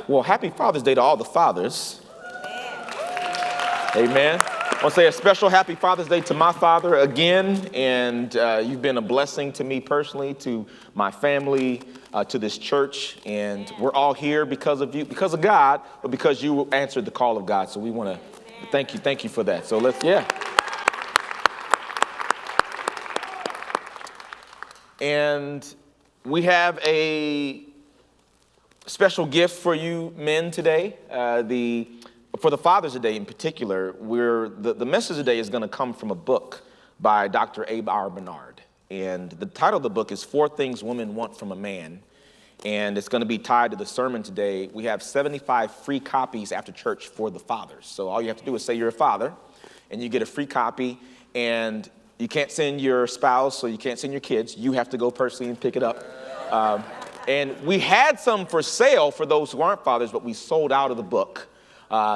Well, happy Father's Day to all the fathers. Amen. I want to say a special happy Father's Day to my father again. And you've been a blessing to me personally, to my family, to this church. And we're all here because of you, because of God, but because you answered the call of God. So we want to thank you for that. So yeah. And we have a special gift for you men today. For the fathers today in particular, the message today is going to come from a book by Dr. Abe R. Bernard. And the title of the book is Four Things Women Want from a Man. And it's going to be tied to the sermon today. We have 75 free copies after church for the fathers. So all you have to do is say you're a father, and you get a free copy. And you can't send your spouse, so you can't send your kids. You have to go personally and pick it up. And we had some for sale for those who aren't fathers, but we sold out of the book.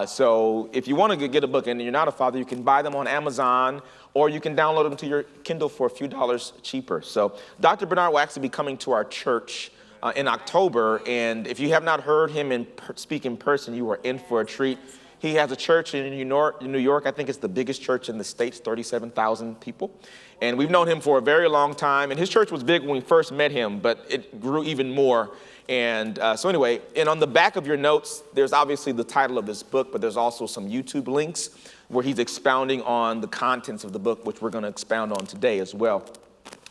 So if you want to get a book and you're not a father, you can buy them on Amazon, or you can download them to your Kindle for a few dollars cheaper. So Dr. Bernard will actually be coming to our church in October. And if you have not heard him speak in person, you are in for a treat. He has a church in New York. I think it's the biggest church in the States, 37,000 people. And we've known him for a very long time. And his church was big when we first met him, but it grew even more. And so anyway, and on the back of your notes, there's obviously the title of this book, but there's also some YouTube links where he's expounding on the contents of the book, which we're going to expound on today as well.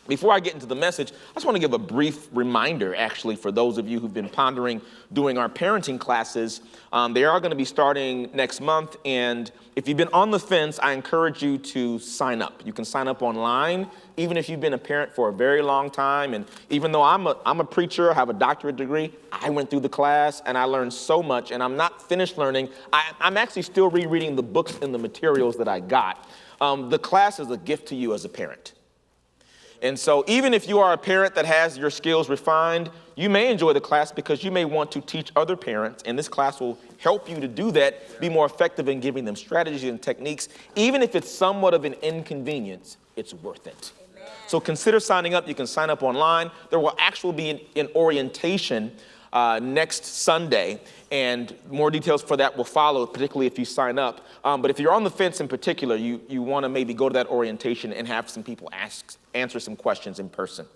Before I get into the message, I just want to give a brief reminder, actually, for those of you who've been pondering doing our parenting classes. They are going to be starting next month, and if you've been on the fence, I encourage you to sign up. You can sign up online, even if you've been a parent for a very long time. And even though I'm a preacher, I have a doctorate degree, I went through the class, and I learned so much, and I'm not finished learning. I'm actually still rereading the books and the materials that I got. The class is a gift to you as a parent. And so even if you are a parent that has your skills refined, you may enjoy the class because you may want to teach other parents, and this class will help you to do that, be more effective in giving them strategies and techniques. Even if it's somewhat of an inconvenience, it's worth it. Amen. So consider signing up. You can sign up online. There will actually be an orientation next Sunday, and more details for that will follow, particularly if you sign up. But if you're on the fence in particular, you want to maybe go to that orientation and have some people answer some questions in person.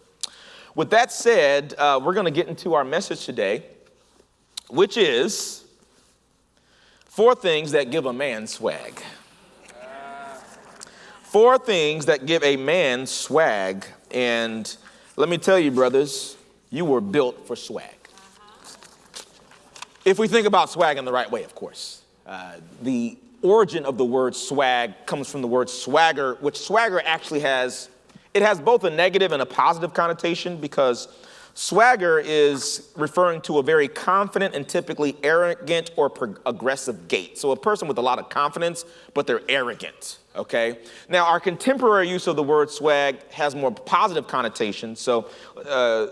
With that said, we're going to get into our message today, which is 4 things that give a man swag. 4 things that give a man swag. And let me tell you, brothers, you were built for swag. If we think about swag in the right way, of course. The origin of the word swag comes from the word swagger, which swagger actually has both a negative and a positive connotation, because swagger is referring to a very confident and typically arrogant or aggressive gait. So a person with a lot of confidence, but they're arrogant, okay? Now, our contemporary use of the word swag has more positive connotation. So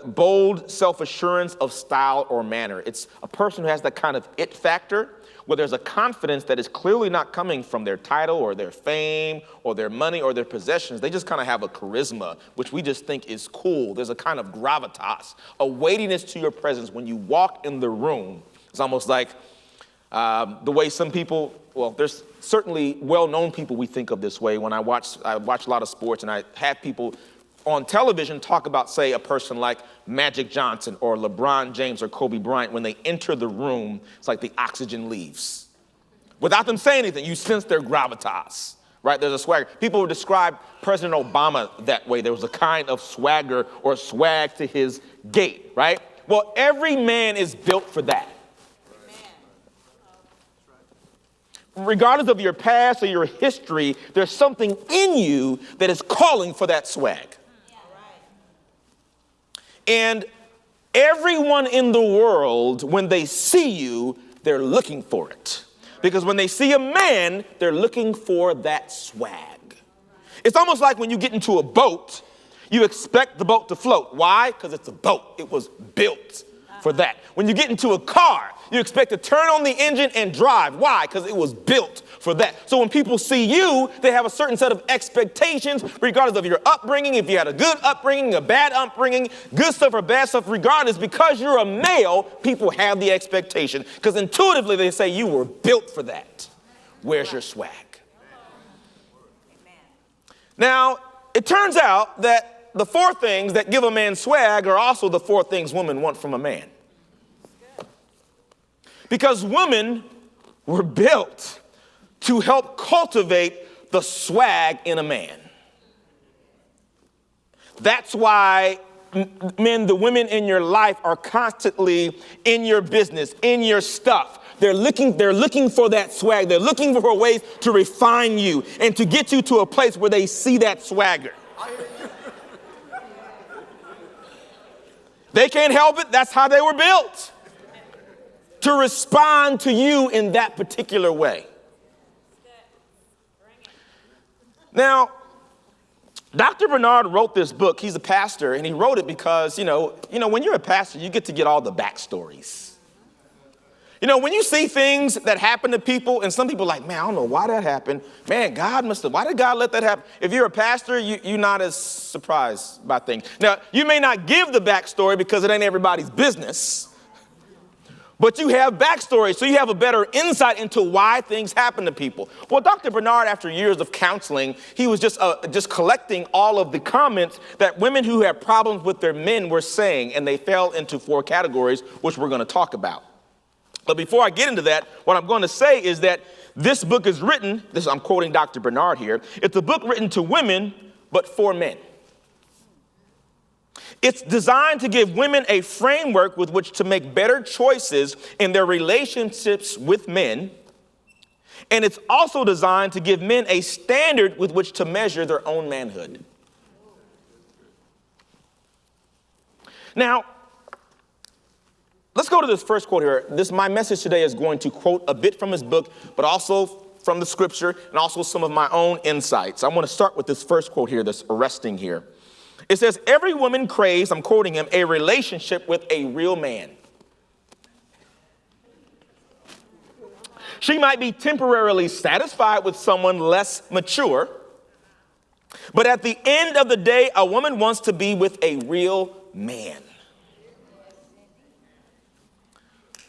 bold self-assurance of style or manner. It's a person who has that kind of it factor, where there's a confidence that is clearly not coming from their title or their fame or their money or their possessions. They just kind of have a charisma, which we just think is cool. There's a kind of gravitas, a weightiness to your presence when you walk in the room. It's almost like the way some people, well, there's certainly well-known people we think of this way. When I watch a lot of sports, and I have people on television talk about, say, a person like Magic Johnson or LeBron James or Kobe Bryant. When they enter the room, it's like the oxygen leaves. Without them saying anything, you sense their gravitas, right? There's a swagger. People would describe President Obama that way. There was a kind of swagger or swag to his gait, right? Well, every man is built for that. Regardless of your past or your history, there's something in you that is calling for that swag. And everyone in the world, when they see you, they're looking for it. Because when they see a man, they're looking for that swag. It's almost like when you get into a boat, you expect the boat to float. Why? Because it's a boat. It was built for that. When you get into a car, You expect to turn on the engine and drive. Why? Because it was built for that. So when people see you, they have a certain set of expectations, regardless of your upbringing, if you had a good upbringing, a bad upbringing, good stuff or bad stuff, regardless, because you're a male, people have the expectation. Because intuitively they say you were built for that. Where's your swag? Now, it turns out that the four things that give a man swag are also the four things women want from a man. Because women were built to help cultivate the swag in a man. That's why men, the women in your life are constantly in your business, in your stuff. They're looking for that swag. They're looking for ways to refine you and to get you to a place where they see that swagger. They can't help it. That's how they were built. To respond to you in that particular way. Now, Dr. Bernard wrote this book. He's a pastor, and he wrote it because, you know, when you're a pastor, you get to get all the backstories. You know, when you see things that happen to people, and some people are like, man, I don't know why that happened. Man, why did God let that happen? If you're a pastor, you're not as surprised by things. Now, you may not give the backstory because it ain't everybody's business, but you have backstory, so you have a better insight into why things happen to people. Well, Dr. Bernard, after years of counseling, he was just collecting all of the comments that women who had problems with their men were saying, and they fell into four categories, which we're going to talk about. But before I get into that, what I'm going to say is that this book is written, I'm quoting Dr. Bernard here, it's a book written to women, but for men. It's designed to give women a framework with which to make better choices in their relationships with men. And it's also designed to give men a standard with which to measure their own manhood. Now, let's go to this first quote here. My message today is going to quote a bit from his book, but also from the scripture and also some of my own insights. I want to start with this first quote here that's arresting here. It says, every woman craves, I'm quoting him, a relationship with a real man. She might be temporarily satisfied with someone less mature, but at the end of the day, a woman wants to be with a real man.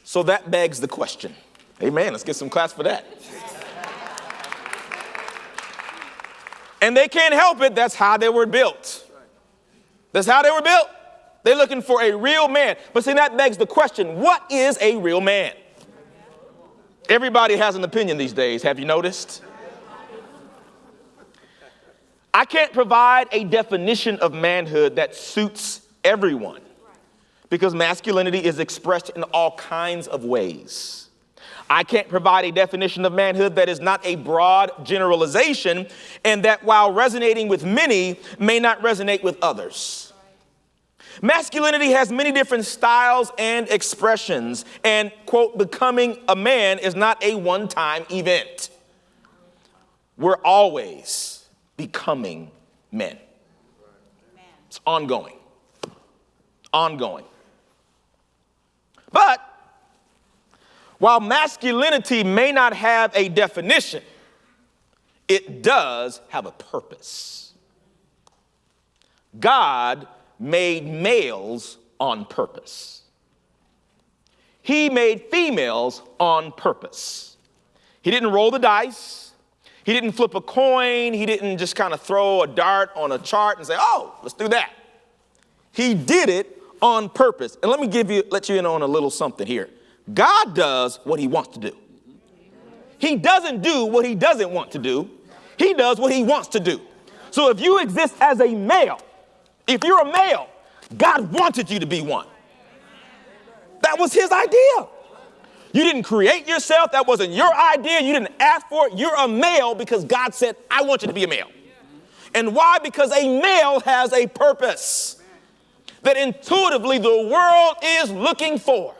So that begs the question. Amen. Let's get some claps for that. And they can't help it. That's how they were built. That's how they were built. They're looking for a real man. But see, that begs the question, what is a real man? Everybody has an opinion these days. Have you noticed? I can't provide a definition of manhood that suits everyone, because masculinity is expressed in all kinds of ways. I can't provide a definition of manhood that is not a broad generalization, and that while resonating with many, may not resonate with others. Masculinity has many different styles and expressions, and, quote, becoming a man is not a one-time event. We're always becoming men. It's ongoing. Ongoing. But while masculinity may not have a definition, it does have a purpose. God made males on purpose. He made females on purpose. He didn't roll the dice. He didn't flip a coin. He didn't just kind of throw a dart on a chart and say, oh, let's do that. He did it on purpose. And let me let you in on a little something here. God does what he wants to do. He doesn't do what he doesn't want to do. He does what he wants to do. So if you exist as a male, if you're a male, God wanted you to be one. That was his idea. You didn't create yourself. That wasn't your idea. You didn't ask for it. You're a male because God said, I want you to be a male. And why? Because a male has a purpose that intuitively the world is looking for.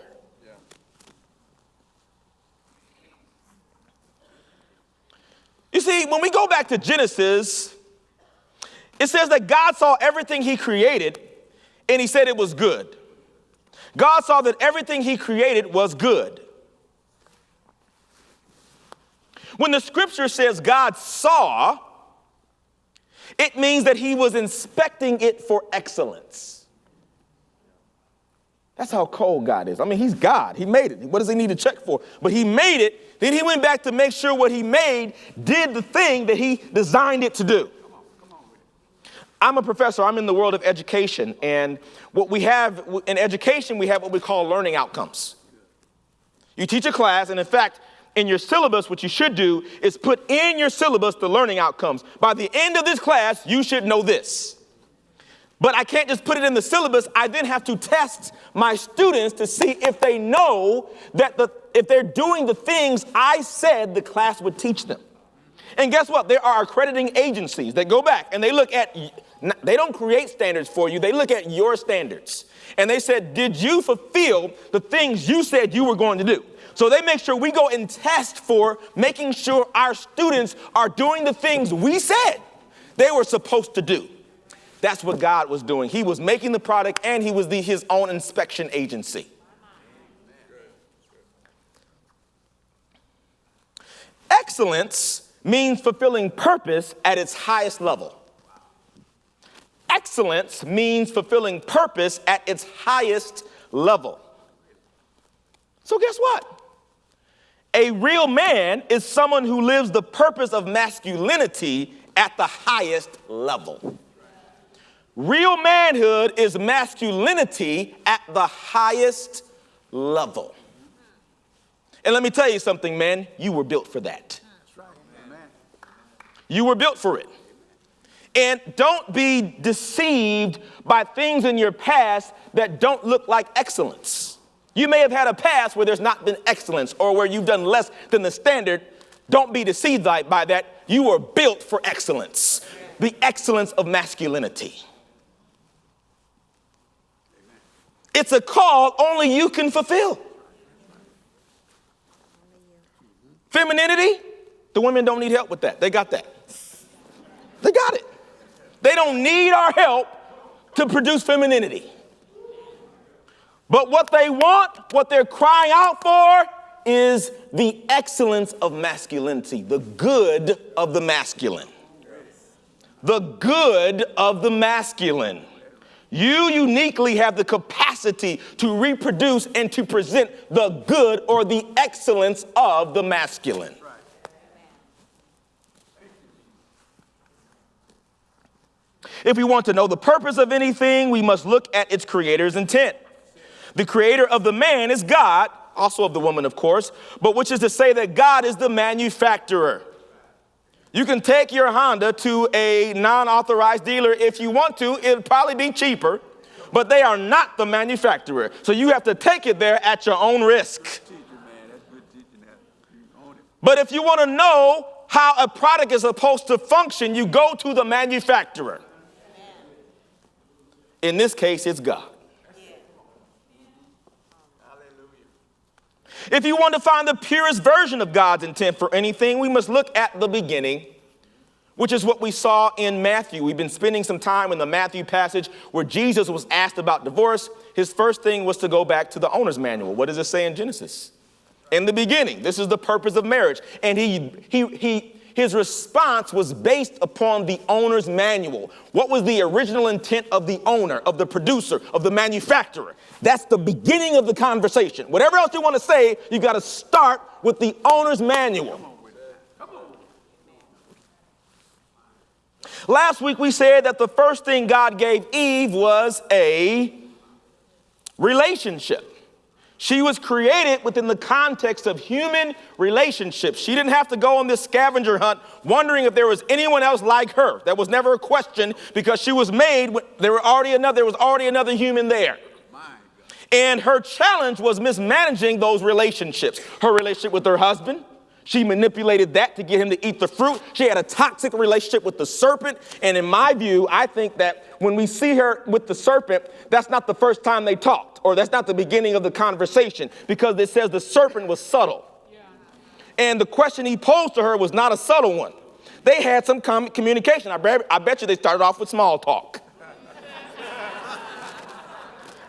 You see, when we go back to Genesis, it says that God saw everything he created and he said it was good. God saw that everything he created was good. When the scripture says God saw, it means that he was inspecting it for excellence. That's how cold God is. I mean, he's God. He made it. What does he need to check for? But he made it. Then he went back to make sure what he made did the thing that he designed it to do. I'm a professor. I'm in the world of education. And what we have in education, we have what we call learning outcomes. You teach a class, and in fact, in your syllabus, what you should do is put in your syllabus the learning outcomes. By the end of this class, you should know this. But I can't just put it in the syllabus. I then have to test my students to see if they know that if they're doing the things I said the class would teach them. And guess what? There are accrediting agencies that go back and they look at, they don't create standards for you. They look at your standards. And they said, did you fulfill the things you said you were going to do? So they make sure we go and test for making sure our students are doing the things we said they were supposed to do. That's what God was doing. He was making the product and he was his own inspection agency. Excellence means fulfilling purpose at its highest level. Excellence means fulfilling purpose at its highest level. So guess what? A real man is someone who lives the purpose of masculinity at the highest level. Real manhood is masculinity at the highest level. And let me tell you something, man, you were built for that. You were built for it. And don't be deceived by things in your past that don't look like excellence. You may have had a past where there's not been excellence or where you've done less than the standard. Don't be deceived by that. You were built for excellence, the excellence of masculinity. It's a call only you can fulfill. Femininity, the women don't need help with that. They got that. They got it. They don't need our help to produce femininity. But what they want, what they're crying out for, is the excellence of masculinity, the good of the masculine. The good of the masculine. You uniquely have the capacity to reproduce and to present the good or the excellence of the masculine. If we want to know the purpose of anything, we must look at its creator's intent. The creator of the man is God, also of the woman, of course, but which is to say that God is the manufacturer. You can take your Honda to a non-authorized dealer if you want to. It'll probably be cheaper, but they are not the manufacturer. So you have to take it there at your own risk. But if you want to know how a product is supposed to function, you go to the manufacturer. In this case, it's God. If you want to find the purest version of God's intent for anything, we must look at the beginning, which is what we saw in Matthew. We've been spending some time in the Matthew passage where Jesus was asked about divorce. His first thing was to go back to the owner's manual. What does it say in Genesis? In the beginning, this is the purpose of marriage. And his response was based upon the owner's manual. What was the original intent of the owner, of the producer, of the manufacturer? That's the beginning of the conversation. Whatever else you want to say, you got to start with the owner's manual. Last week we said that the first thing God gave Eve was a relationship. She was created within the context of human relationships. She didn't have to go on this scavenger hunt wondering if there was anyone else like her. That was never a question because she was made, there was already another human there. And her challenge was mismanaging those relationships. Her relationship with her husband, she manipulated that to get him to eat the fruit. She had a toxic relationship with the serpent. And in my view, I think that when we see her with the serpent, that's not the first time they talked, or that's not the beginning of the conversation, because it says the serpent was subtle. Yeah. And the question he posed to her was not a subtle one. They had some communication. I bet you they started off with small talk.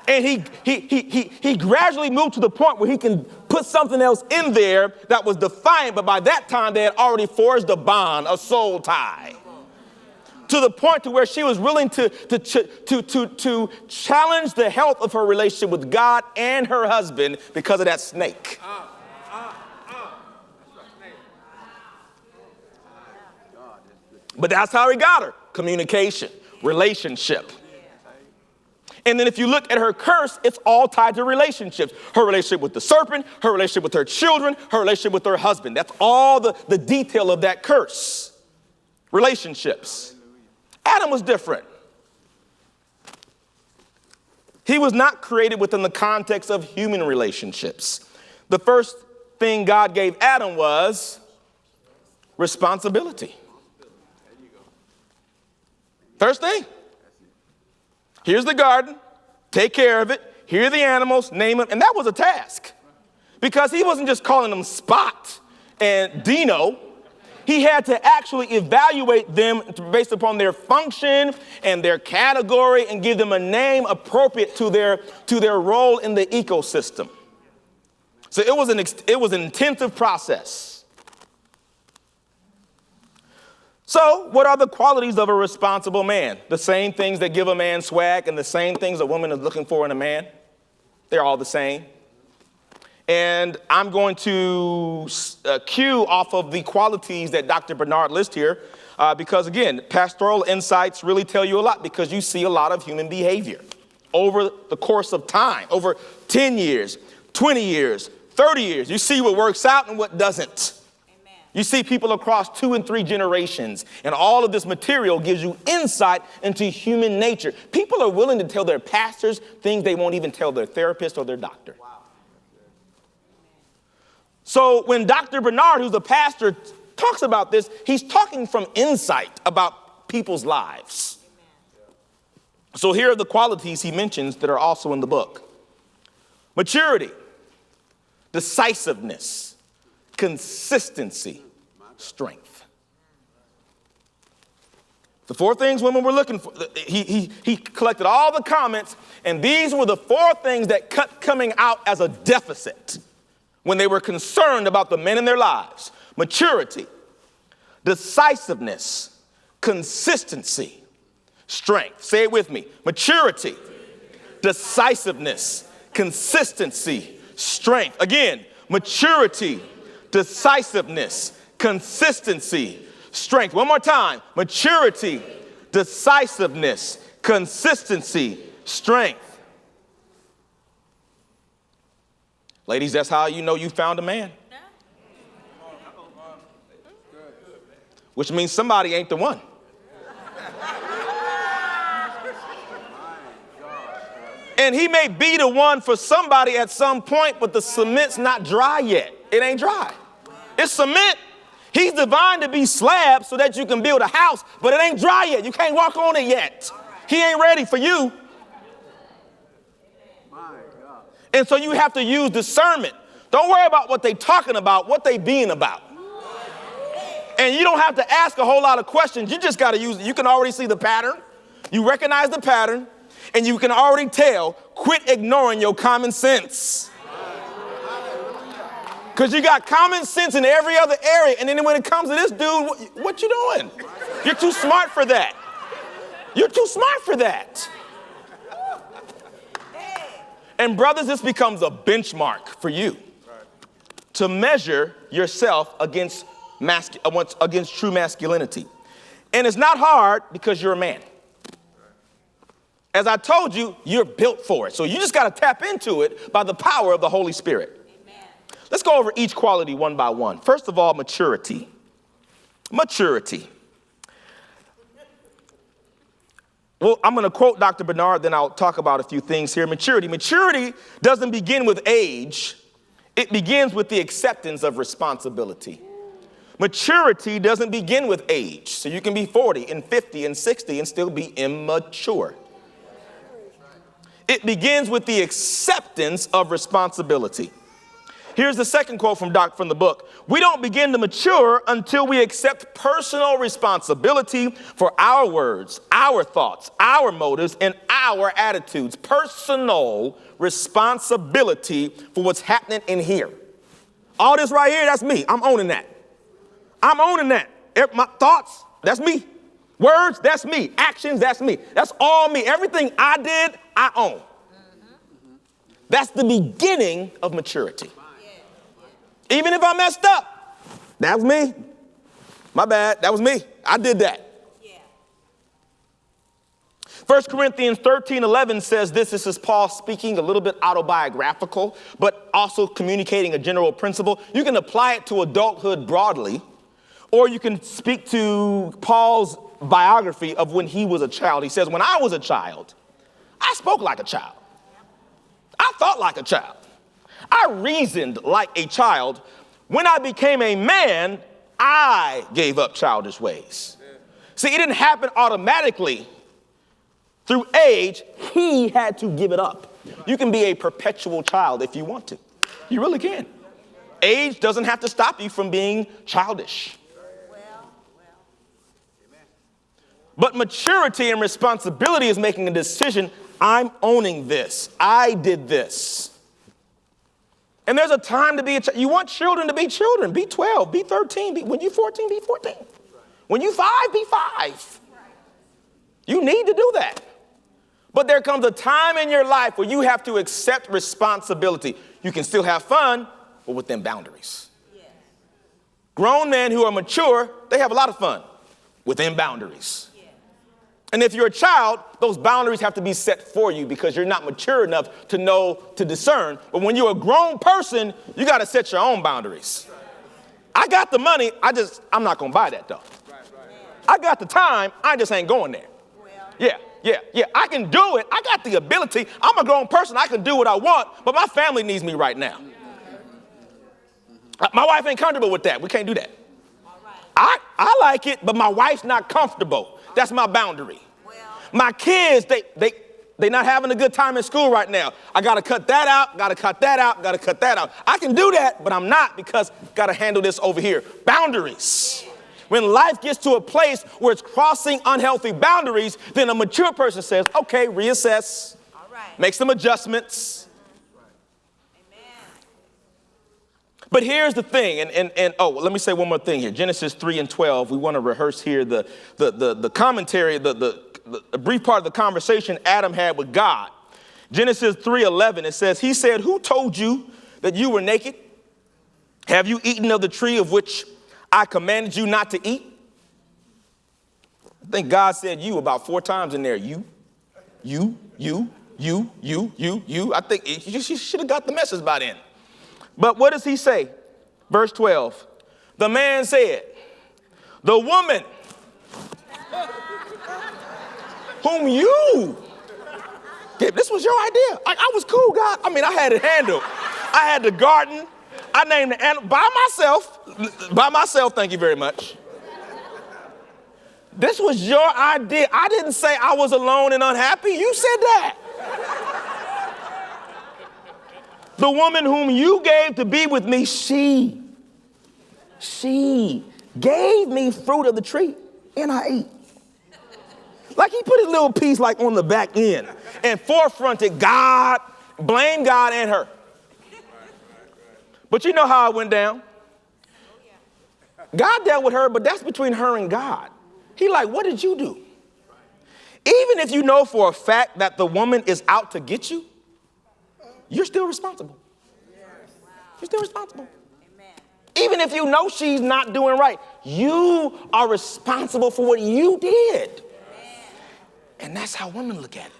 And he gradually moved to the point where he can put something else in there that was defiant, but by that time they had already forged a bond, a soul tie. To the point to where she was willing to challenge the health of her relationship with God and her husband because of that snake. But that's how he got her. Communication, relationship. And then if you look at her curse, it's all tied to relationships. Her relationship with the serpent, her relationship with her children, her relationship with her husband. That's all the detail of that curse. Relationships. Adam was different. He was not created within the context of human relationships. The first thing God gave Adam was responsibility. First thing. Here's the garden. Take care of it. Here are the animals. Name them. And that was a task. Because he wasn't just calling them Spot and Dino. He had to actually evaluate them based upon their function and their category and give them a name appropriate to their role in the ecosystem. So it was an intensive process. So what are the qualities of a responsible man? The same things that give a man swag and the same things a woman is looking for in a man. They're all the same. And I'm going to cue off of the qualities that Dr. Bernard lists here because, again, pastoral insights really tell you a lot because you see a lot of human behavior over the course of time, over 10 years, 20 years, 30 years. You see what works out and what doesn't. Amen. You see people across 2 and 3 generations, and all of this material gives you insight into human nature. People are willing to tell their pastors things they won't even tell their therapist or their doctor. Wow. So when Dr. Bernard, who's a pastor, talks about this, he's talking from insight about people's lives. Amen. So here are the qualities he mentions that are also in the book. Maturity, decisiveness, consistency, strength. The 4 things women were looking for. He collected all the comments, and these were the 4 things that kept coming out as a deficit when they were concerned about the men in their lives. Maturity, decisiveness, consistency, strength. Say it with me. Maturity, decisiveness, consistency, strength. Again, maturity, decisiveness, consistency, strength. One more time. Maturity, decisiveness, consistency, strength. Ladies, that's how you know you found a man. Which means somebody ain't the one. And he may be the one for somebody at some point, but the cement's not dry yet. It ain't dry. It's cement. He's designed to be slab so that you can build a house, but it ain't dry yet. You can't walk on it yet. He ain't ready for you. And so you have to use discernment. Don't worry about what they talking about, what they being about. And you don't have to ask a whole lot of questions. You just got to use it. You can already see the pattern. You recognize the pattern, and you can already tell, quit ignoring your common sense. Because you got common sense in every other area, and then when it comes to this dude, what you doing? You're too smart for that. You're too smart for that. And brothers, this becomes a benchmark for you to measure yourself against true masculinity. And it's not hard because you're a man. As I told you, you're built for it. So you just got to tap into it by the power of the Holy Spirit. Amen. Let's go over each quality one by one. First of all, maturity. Maturity. Well, I'm going to quote Dr. Bernard, then I'll talk about a few things here. Maturity. Maturity doesn't begin with age. It begins with the acceptance of responsibility. Maturity doesn't begin with age. So you can be 40 and 50 and 60 and still be immature. It begins with the acceptance of responsibility. Here's the second quote from the book. We don't begin to mature until we accept personal responsibility for our words, our thoughts, our motives, and our attitudes. Personal responsibility for what's happening in here. All this right here, that's me. I'm owning that. I'm owning that. My thoughts, that's me. Words, that's me. Actions, that's me. That's all me. Everything I did, I own. That's the beginning of maturity. Even if I messed up, that was me. My bad, that was me. I did that. 1 Corinthians 13:11 says this. This is Paul speaking, a little bit autobiographical, but also communicating a general principle. You can apply it to adulthood broadly, or you can speak to Paul's biography of when he was a child. He says, when I was a child, I spoke like a child. I thought like a child. I reasoned like a child. When I became a man, I gave up childish ways. See, it didn't happen automatically. Through age, he had to give it up. You can be a perpetual child if you want to. You really can. Age doesn't have to stop you from being childish. But maturity and responsibility is making a decision. I'm owning this. I did this. And there's a time to be a child. You want children to be children. Be 12, be 13. When you're 14, be 14. When you're 5, be 5. You need to do that. But there comes a time in your life where you have to accept responsibility. You can still have fun, but within boundaries. Yes. Grown men who are mature, they have a lot of fun within boundaries. Yes. And if you're a child, those boundaries have to be set for you because you're not mature enough to know, to discern. But when you're a grown person, you got to set your own boundaries. I got the money, I'm not going to buy that though. I got the time, I just ain't going there. Yeah. I can do it. I got the ability. I'm a grown person. I can do what I want, but my family needs me right now. My wife ain't comfortable with that. We can't do that. I like it, but my wife's not comfortable. That's my boundary. My kids, they not having a good time in school right now. I got to cut that out, got to cut that out, got to cut that out. I can do that, but I'm not because got to handle this over here. Boundaries. When life gets to a place where it's crossing unhealthy boundaries, then a mature person says, okay, reassess, make some adjustments. But here's the thing, let me say one more thing here. Genesis 3:12, we want to rehearse here the commentary, the brief part of the conversation Adam had with God. Genesis 3:11, it says, he said, who told you that you were naked? Have you eaten of the tree of which I commanded you not to eat? I think God said you about 4 times in there. You. I think you should have got the message by then. But what does he say? Verse 12. The man said, the woman whom you gave, this was your idea. I was cool, God. I mean, I had it handled. I had the garden. I named the animal by myself, thank you very much. This was your idea. I didn't say I was alone and unhappy. You said that. The woman whom you gave to be with me, she gave me fruit of the tree and I ate. Like he put his little piece like on the back end and forefronted God, blame God and her. But you know how it went down. God dealt with her, but that's between her and God. He like, what did you do? Even if you know for a fact that the woman is out to get you, you're still responsible. You're still responsible. Even if you know she's not doing right, you are responsible for what you did. And that's how women look at it.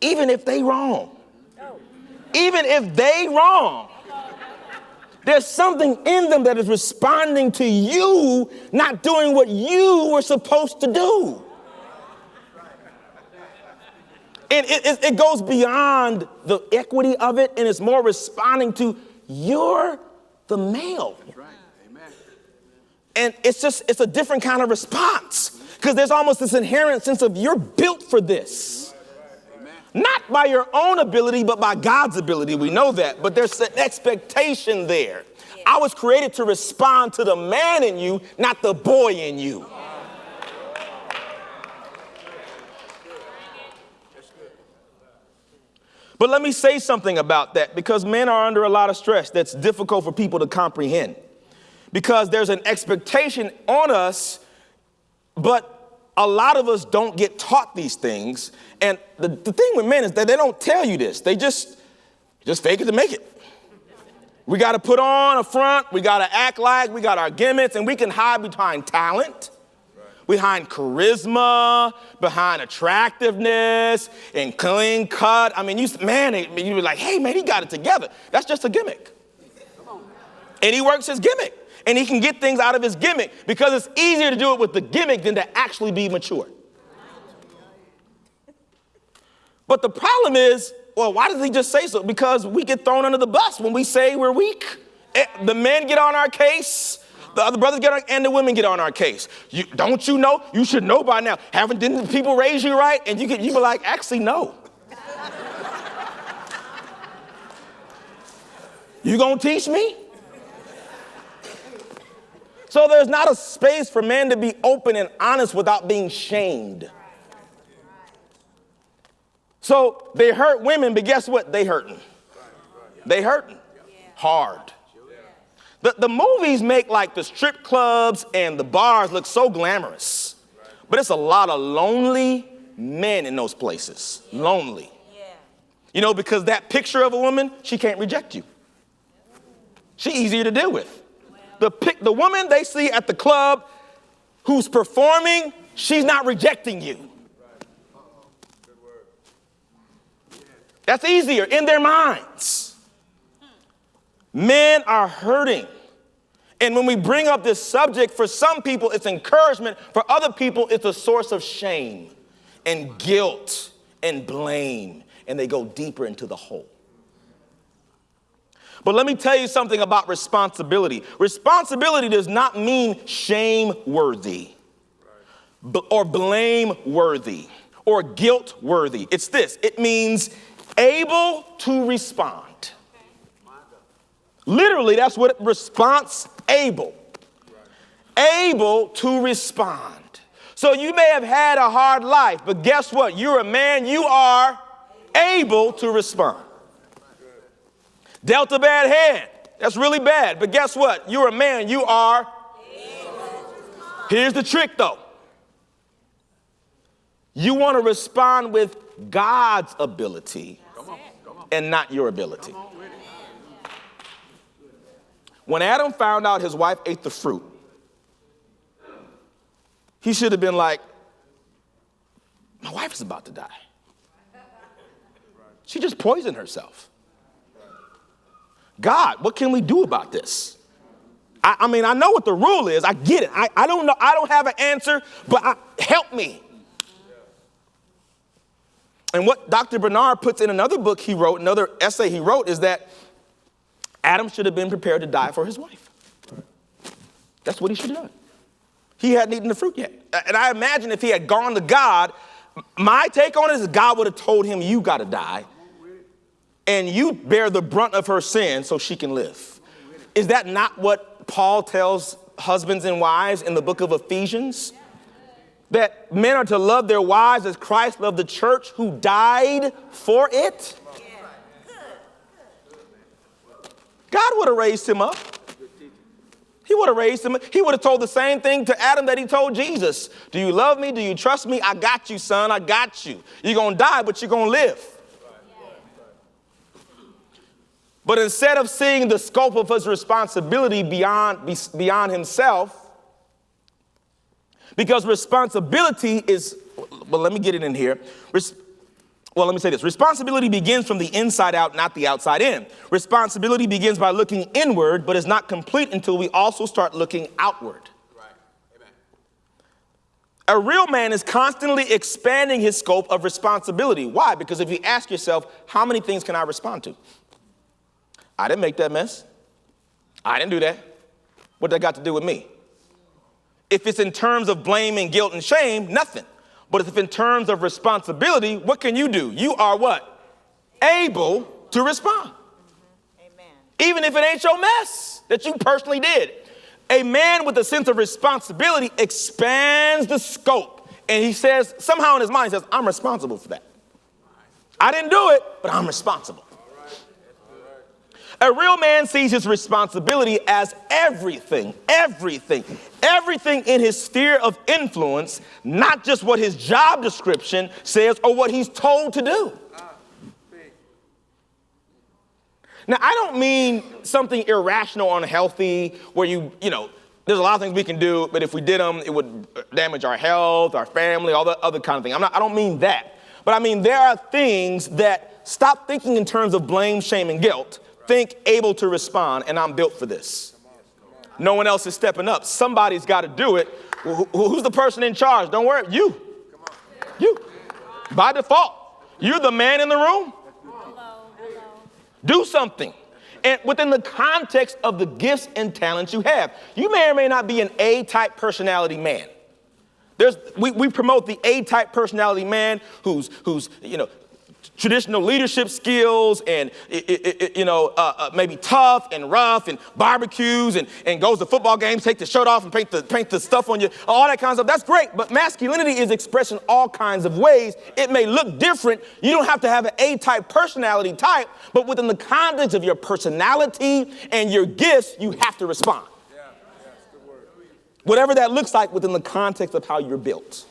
Even if they wrong. Even if they wrong. There's something in them that is responding to you not doing what you were supposed to do. And it goes beyond the equity of it, and it's more responding to you're the male. That's right. Amen. And it's a different kind of response because there's almost this inherent sense of you're built for this. Not by your own ability, but by God's ability. We know that. But there's an expectation there. Yeah. I was created to respond to the man in you, not the boy in you. But let me say something about that, because men are under a lot of stress that's difficult for people to comprehend. Because there's an expectation on us, but a lot of us don't get taught these things. And the thing with men is that they don't tell you this. They just fake it to make it. We got to put on a front. We got to act like we got our gimmicks, and we can hide behind talent, behind charisma, behind attractiveness, and clean cut. I mean, you were like, hey, man, he got it together. That's just a gimmick. And he works his gimmick. And he can get things out of his gimmick because it's easier to do it with the gimmick than to actually be mature. But the problem is, well, why does he just say so? Because we get thrown under the bus when we say we're weak. The men get on our case. The other brothers get on, and the women get on our case. Don't you know? You should know by now. Didn't people raise you right? And you be like, actually, no. You gonna teach me? So there's not a space for men to be open and honest without being shamed. So they hurt women, but guess what? They hurting. They hurting hard. The movies make like the strip clubs and the bars look so glamorous, but it's a lot of lonely men in those places. Lonely. You know, because that picture of a woman, she can't reject you. She's easier to deal with. The woman they see at the club who's performing, she's not rejecting you. That's easier in their minds. Men are hurting. And when we bring up this subject, for some people it's encouragement. For other people, it's a source of shame and guilt and blame. And they go deeper into the hole. But let me tell you something about responsibility. Responsibility does not mean shame-worthy or blame-worthy or guilt-worthy. It's this. It means able to respond. Literally, that's what response able. Able to respond. So you may have had a hard life, but guess what? You're a man. You are able to respond. Dealt a bad hand. That's really bad. But guess what? You're a man. You are. Here's the trick, though. You want to respond with God's ability and not your ability. When Adam found out his wife ate the fruit, he should have been like, my wife is about to die. She just poisoned herself. God, what can we do about this? I mean, I know what the rule is. I get it. I don't know. I don't have an answer, but help me. And what Dr. Bernard puts in another book he wrote, another essay he wrote, is that Adam should have been prepared to die for his wife. That's what he should have done. He hadn't eaten the fruit yet. And I imagine if he had gone to God, my take on it is God would have told him, you got to die. And you bear the brunt of her sin so she can live. Is that not what Paul tells husbands and wives in the book of Ephesians? That men are to love their wives as Christ loved the church who died for it? God would have raised him up. He would have raised him. He would have told the same thing to Adam that he told Jesus. Do you love me? Do you trust me? I got you, son. I got you. You're going to die, but you're going to live. But instead of seeing the scope of his responsibility beyond himself, because responsibility is, well, let me get it in here. Let me say this. Responsibility begins from the inside out, not the outside in. Responsibility begins by looking inward, but is not complete until we also start looking outward. Right. Amen. A real man is constantly expanding his scope of responsibility. Why? Because if you ask yourself, how many things can I respond to? I didn't make that mess. I didn't do that. What that got to do with me? If it's in terms of blame and guilt and shame, nothing. But if in terms of responsibility, what can you do? You are what? Able to respond. Amen. Even if it ain't your mess that you personally did. A man with a sense of responsibility expands the scope. And he says, somehow in his mind, he says, I'm responsible for that. I didn't do it, but I'm responsible. A real man sees his responsibility as everything in his sphere of influence, not just what his job description says or what he's told to do. Now, I don't mean something irrational or unhealthy where there's a lot of things we can do, but if we did them, it would damage our health, our family, all the other kind of thing. I don't mean that. But I mean, there are things that stop thinking in terms of blame, shame, and guilt. Think able to respond, and I'm built for this. No one else is stepping up. Somebody's got to do it. Who's the person in charge? Don't worry, you. You. By default, you're the man in the room. Do something. And within the context of the gifts and talents you have. You may or may not be an A-type personality man. We promote the A-type personality man who's traditional leadership skills and, maybe tough and rough and barbecues and goes to football games, take the shirt off and paint the stuff on you, all that kind of stuff. That's great. But masculinity is expressed in all kinds of ways. It may look different. You don't have to have an A-type personality type, but within the context of your personality and your gifts, you have to respond. Yeah, that's good word. Whatever that looks like within the context of how you're built.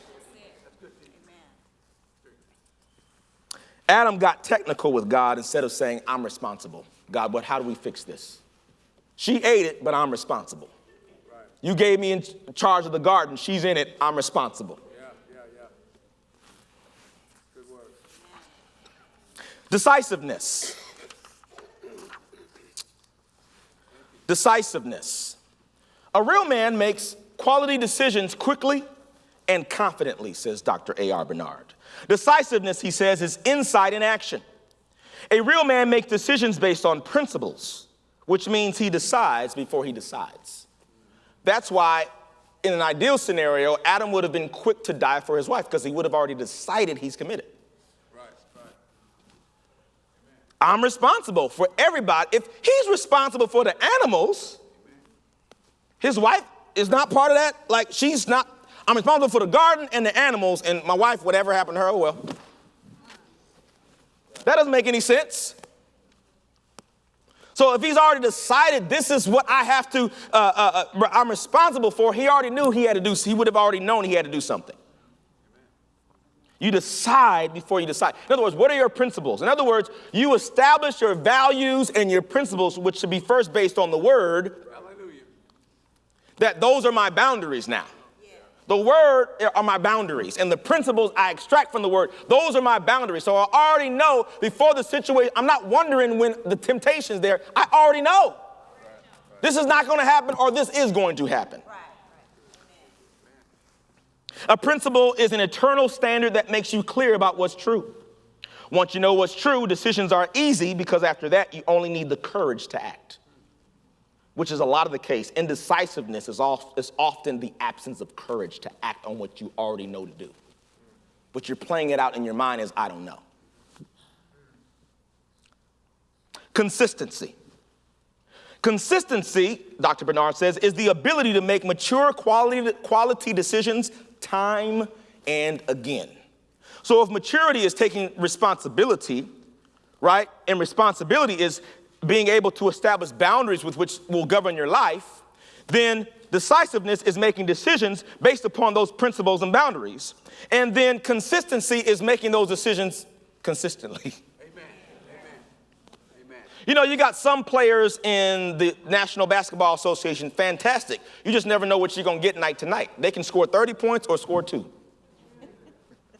Adam got technical with God instead of saying, I'm responsible. God, but how do we fix this? She ate it, but I'm responsible. Right. You gave me in charge of the garden. She's in it. I'm responsible. Yeah. Good word. Decisiveness. A real man makes quality decisions quickly and confidently, says Dr. A.R. Bernard. Decisiveness, he says, is insight in action. A real man makes decisions based on principles, which means he decides before he decides. That's why, in an ideal scenario, Adam would have been quick to die for his wife because he would have already decided he's committed. Right. I'm responsible for everybody. If he's responsible for the animals, his wife is not part of that. Like, she's not. I'm responsible for the garden and the animals, and my wife, whatever happened to her, oh well. That doesn't make any sense. So if he's already decided this is what I have to, I'm responsible for, he already knew he had to do, he would have already known he had to do something. You decide before you decide. In other words, what are your principles? In other words, you establish your values and your principles, which should be first based on the word. Hallelujah. That those are my boundaries now. The word are my boundaries, and the principles I extract from the word, those are my boundaries. So I already know before the situation, I'm not wondering when the temptation's there. I already know. This is not going to happen, or this is going to happen. A principle is an eternal standard that makes you clear about what's true. Once you know what's true, decisions are easy because after that, you only need the courage to act. Which is a lot of the case. Indecisiveness is often the absence of courage to act on what you already know to do. But you're playing it out in your mind as, I don't know. Consistency. Consistency, Dr. Bernard says, is the ability to make mature quality decisions time and again. So if maturity is taking responsibility, right, and responsibility is being able to establish boundaries with which will govern your life, then decisiveness is making decisions based upon those principles and boundaries. And then consistency is making those decisions consistently. Amen. You know, you got some players in the National Basketball Association, fantastic. You just never know what you're going to get night to night. They can score 30 points or score 2.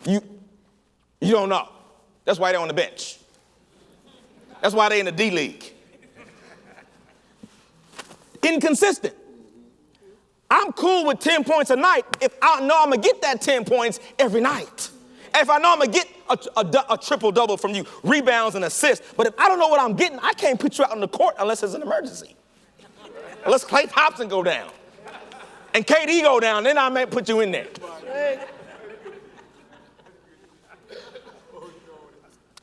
You don't know. That's why they're on the bench. That's why they're in the D-League. Inconsistent. I'm cool with 10 points a night if I know I'm going to get that 10 points every night. If I know I'm going to get a triple-double from you, rebounds and assists. But if I don't know what I'm getting, I can't put you out on the court unless it's an emergency. Unless Klay Thompson go down and KD go down, then I may put you in there.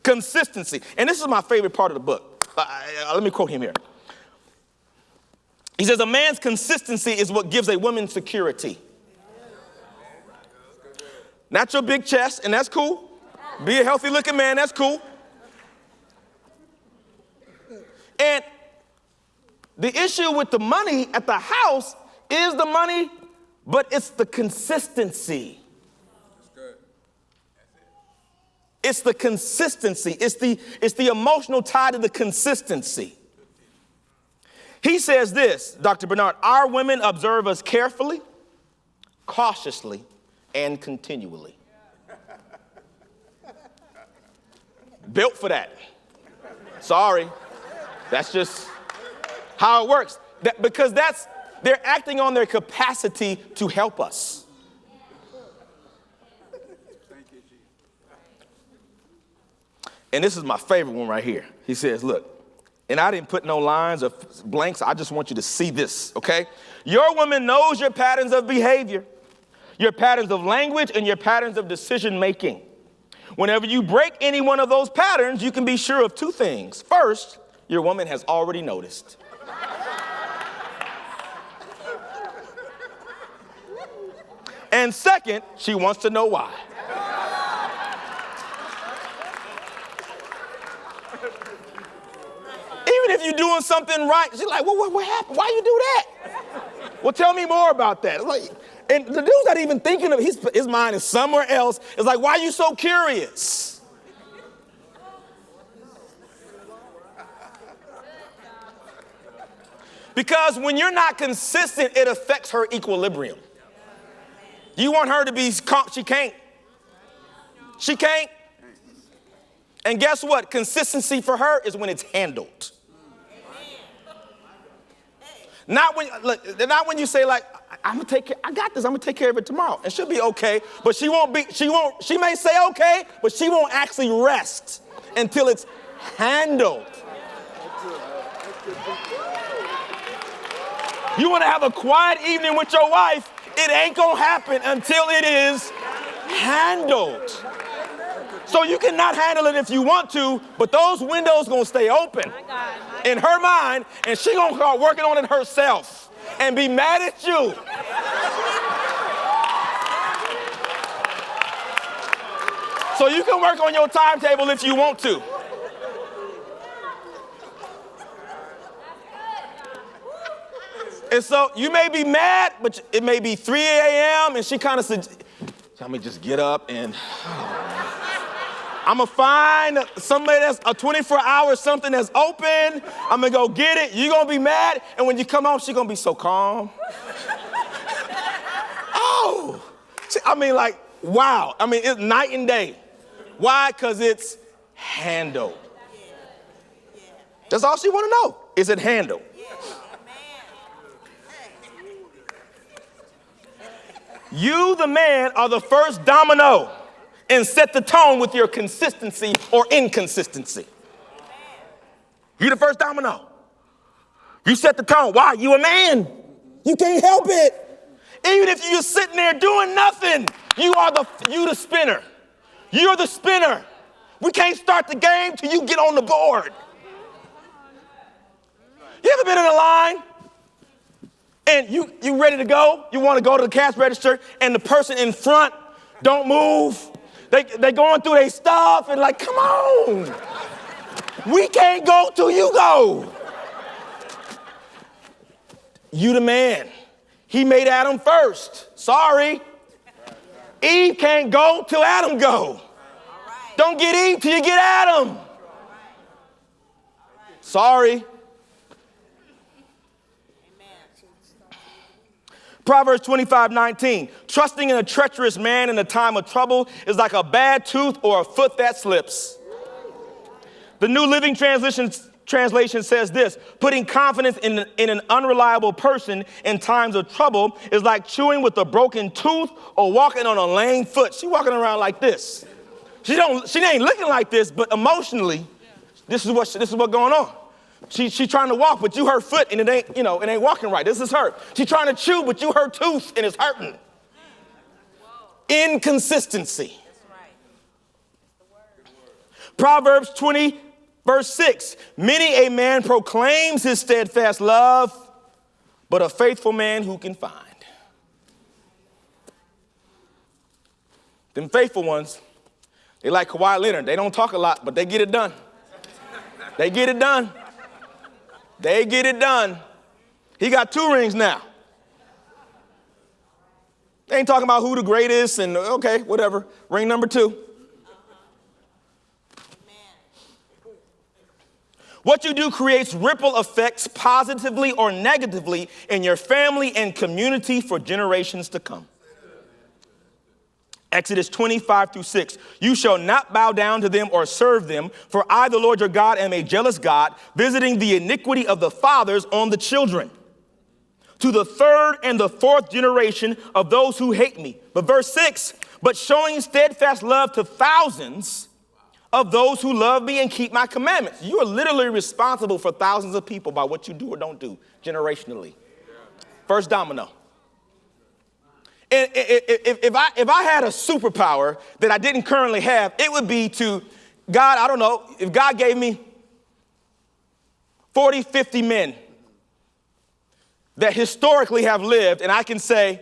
Consistency. And this is my favorite part of the book. Let me quote him here. He says, a man's consistency is what gives a woman security. Not your big chest, and that's cool. Be a healthy looking man, that's cool. And the issue with the money at the house is the money, but it's the consistency. It's the consistency. It's the emotional tie to the consistency. He says this, Dr. Bernard, our women observe us carefully, cautiously, and continually. Built for that. Sorry. That's just how it works. Because they're acting on their capacity to help us. And this is my favorite one right here. He says, look, and I didn't put no lines or blanks. I just want you to see this, okay? Your woman knows your patterns of behavior, your patterns of language, and your patterns of decision making. Whenever you break any one of those patterns, you can be sure of two things. First, your woman has already noticed. And second, she wants to know why. Even if you're doing something right, she's like, well, what happened? Why you do that? Well, tell me more about that. It's like, and the dude's not even thinking of, his mind is somewhere else. It's like, why are you so curious? Because when you're not consistent, it affects her equilibrium. You want her to be calm, she can't. She can't. And guess what? Consistency for her is when it's handled. Not when you say like, I'm gonna take care, I got this, I'm gonna take care of it tomorrow. And she'll be okay, but she may say okay, but she won't actually rest until it's handled. You wanna have a quiet evening with your wife, it ain't gonna happen until it is handled. So you cannot handle it if you want to, but those windows gonna stay open in her mind, and she gonna start working on it herself and be mad at you. So you can work on your timetable if you want to. And so you may be mad, but it may be 3 a.m. and she kind of said, let me just get up and I'm gonna find somebody that's a 24-hour something that's open. I'm gonna go get it. You're gonna be mad. And when you come home, she's gonna be so calm. Oh, I mean, like, wow. I mean, it's night and day. Why? Because it's handled. That's all she wanna know. Is it handled? You, the man, are the first domino and set the tone with your consistency or inconsistency. You're the first domino. You set the tone. Why? You a man. You can't help it. Even if you're sitting there doing nothing, you the spinner. You're the spinner. We can't start the game till you get on the board. You ever been in a line and you ready to go? You want to go to the cash register and the person in front don't move. They going through their stuff and like, come on. We can't go till you go. You the man. He made Adam first. Sorry. Eve can't go till Adam go. Don't get Eve till you get Adam. Sorry. Proverbs 25:19, trusting in a treacherous man in a time of trouble is like a bad tooth or a foot that slips. The New Living Translation says this, putting confidence in an unreliable person in times of trouble is like chewing with a broken tooth or walking on a lame foot. She walking around like this. She ain't looking like this, but emotionally, this is what's going on. She's trying to walk, but you her foot, and it ain't walking right. This is her. She's trying to chew, but you her tooth, and it's hurting. Inconsistency. Proverbs 20, verse 6. Many a man proclaims his steadfast love, but a faithful man who can find. Them faithful ones, they like Kawhi Leonard. They don't talk a lot, but they get it done. They get it done. They get it done. He got 2 rings now. They ain't talking about who the greatest and okay, whatever. Ring number 2. What you do creates ripple effects positively or negatively in your family and community for generations to come. Exodus 25-6. You shall not bow down to them or serve them, for I, the Lord your God, am a jealous God, visiting the iniquity of the fathers on the children, to the 3rd and the 4th generation of those who hate me. But verse 6, but showing steadfast love to thousands of those who love me and keep my commandments. You are literally responsible for thousands of people by what you do or don't do generationally. First domino. And if I had a superpower that I didn't currently have, it would be to, God, I don't know, if God gave me 40, 50 men that historically have lived, and I can say,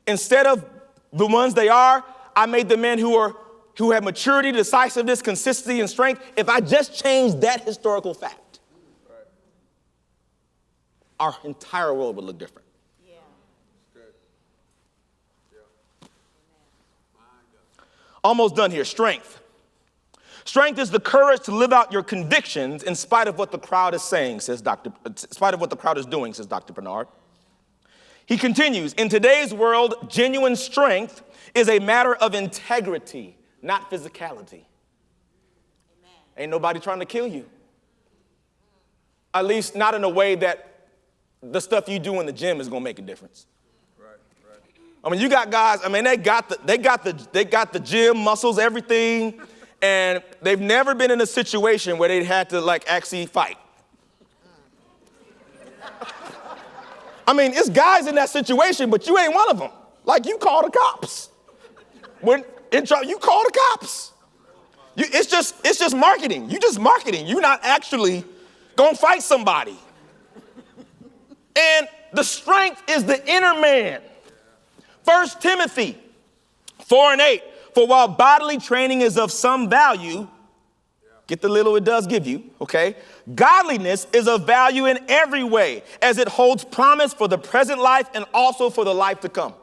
instead of the ones they are, I made the men who have maturity, decisiveness, consistency, and strength. If I just changed that historical fact, our entire world would look different. Yeah. Almost done here. Strength. Strength is the courage to live out your convictions in spite of what the crowd is saying, in spite of what the crowd is doing, says Dr. Bernard. He continues, in today's world, genuine strength is a matter of integrity, not physicality. Amen. Ain't nobody trying to kill you. At least not in a way that the stuff you do in the gym is going to make a difference. Right. I mean, you got guys, I mean, they got the gym muscles, everything, and they've never been in a situation where they had to like actually fight. I mean, it's guys in that situation, but you ain't one of them. Like, you call the cops. When in trouble, you call the cops. It's just marketing. You just marketing. You're not actually gonna fight somebody. And the strength is the inner man. 1 Timothy 4:8. For while bodily training is of some value, get the little it does give you, okay? Godliness is of value in every way, as it holds promise for the present life and also for the life to come.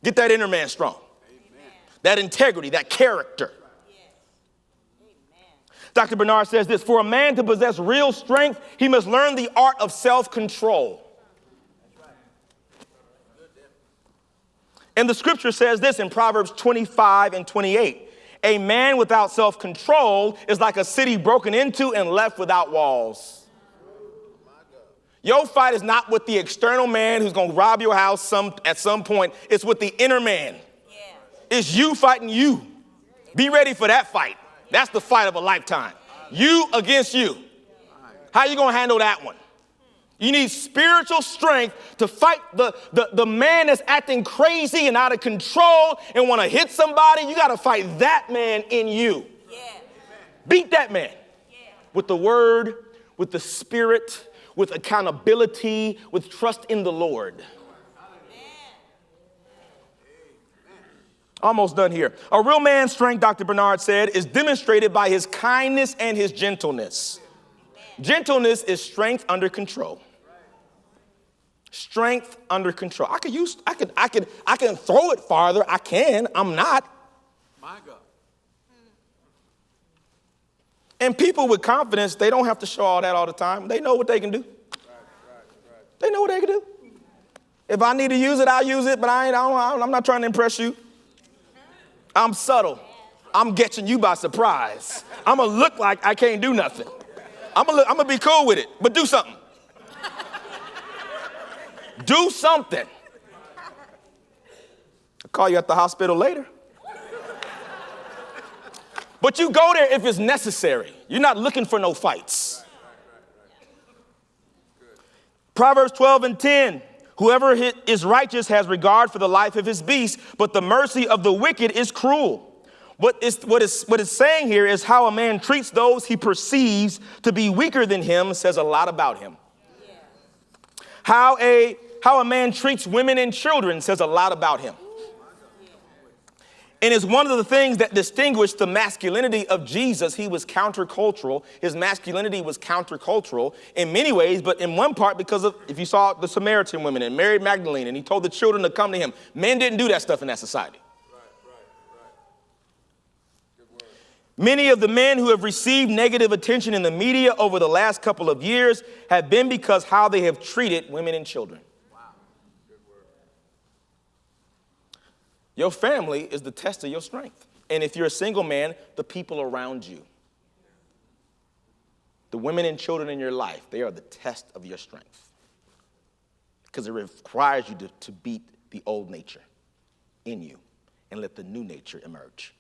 Get that inner man strong. Amen. That integrity, that character. Yes. Dr. Bernard says this, for a man to possess real strength, he must learn the art of self-control. And the scripture says this in Proverbs 25:28. A man without self-control is like a city broken into and left without walls. Your fight is not with the external man who's going to rob your house at some point. It's with the inner man. Yeah. It's you fighting you. Be ready for that fight. That's the fight of a lifetime. You against you. How you going to handle that one? You need spiritual strength to fight the man that's acting crazy and out of control and want to hit somebody. You got to fight that man in you. Yeah. Beat that man with the word, with the spirit, with accountability, with trust in the Lord. Almost done here. A real man's strength, Dr. Bernard said, is demonstrated by his kindness and his gentleness. Gentleness is strength under control. Strength under control. I can throw it farther. I can. I'm not. My God. And people with confidence, they don't have to show all that all the time. They know what they can do. Right. They know what they can do. If I need to use it, I'll use it, but I'm not trying to impress you. I'm subtle. I'm getting you by surprise. I'm going to look like I can't do nothing. I'm going to be cool with it, but do something. Do something. I'll call you at the hospital later. But you go there if it's necessary. You're not looking for no fights. Proverbs 12:10. Whoever is righteous has regard for the life of his beast, but the mercy of the wicked is cruel. What it's saying here is how a man treats those he perceives to be weaker than him says a lot about him. How a man treats women and children says a lot about him. And it's one of the things that distinguished the masculinity of Jesus. He was countercultural. His masculinity was countercultural in many ways, but in one part because of, if you saw the Samaritan women and Mary Magdalene, and he told the children to come to him. Men didn't do that stuff in that society. Many of the men who have received negative attention in the media over the last couple of years have been because how they have treated women and children. Wow. Good word. Your family is the test of your strength. And if you're a single man, the people around you, the women and children in your life, they are the test of your strength. Because it requires you to beat the old nature in you and let the new nature emerge.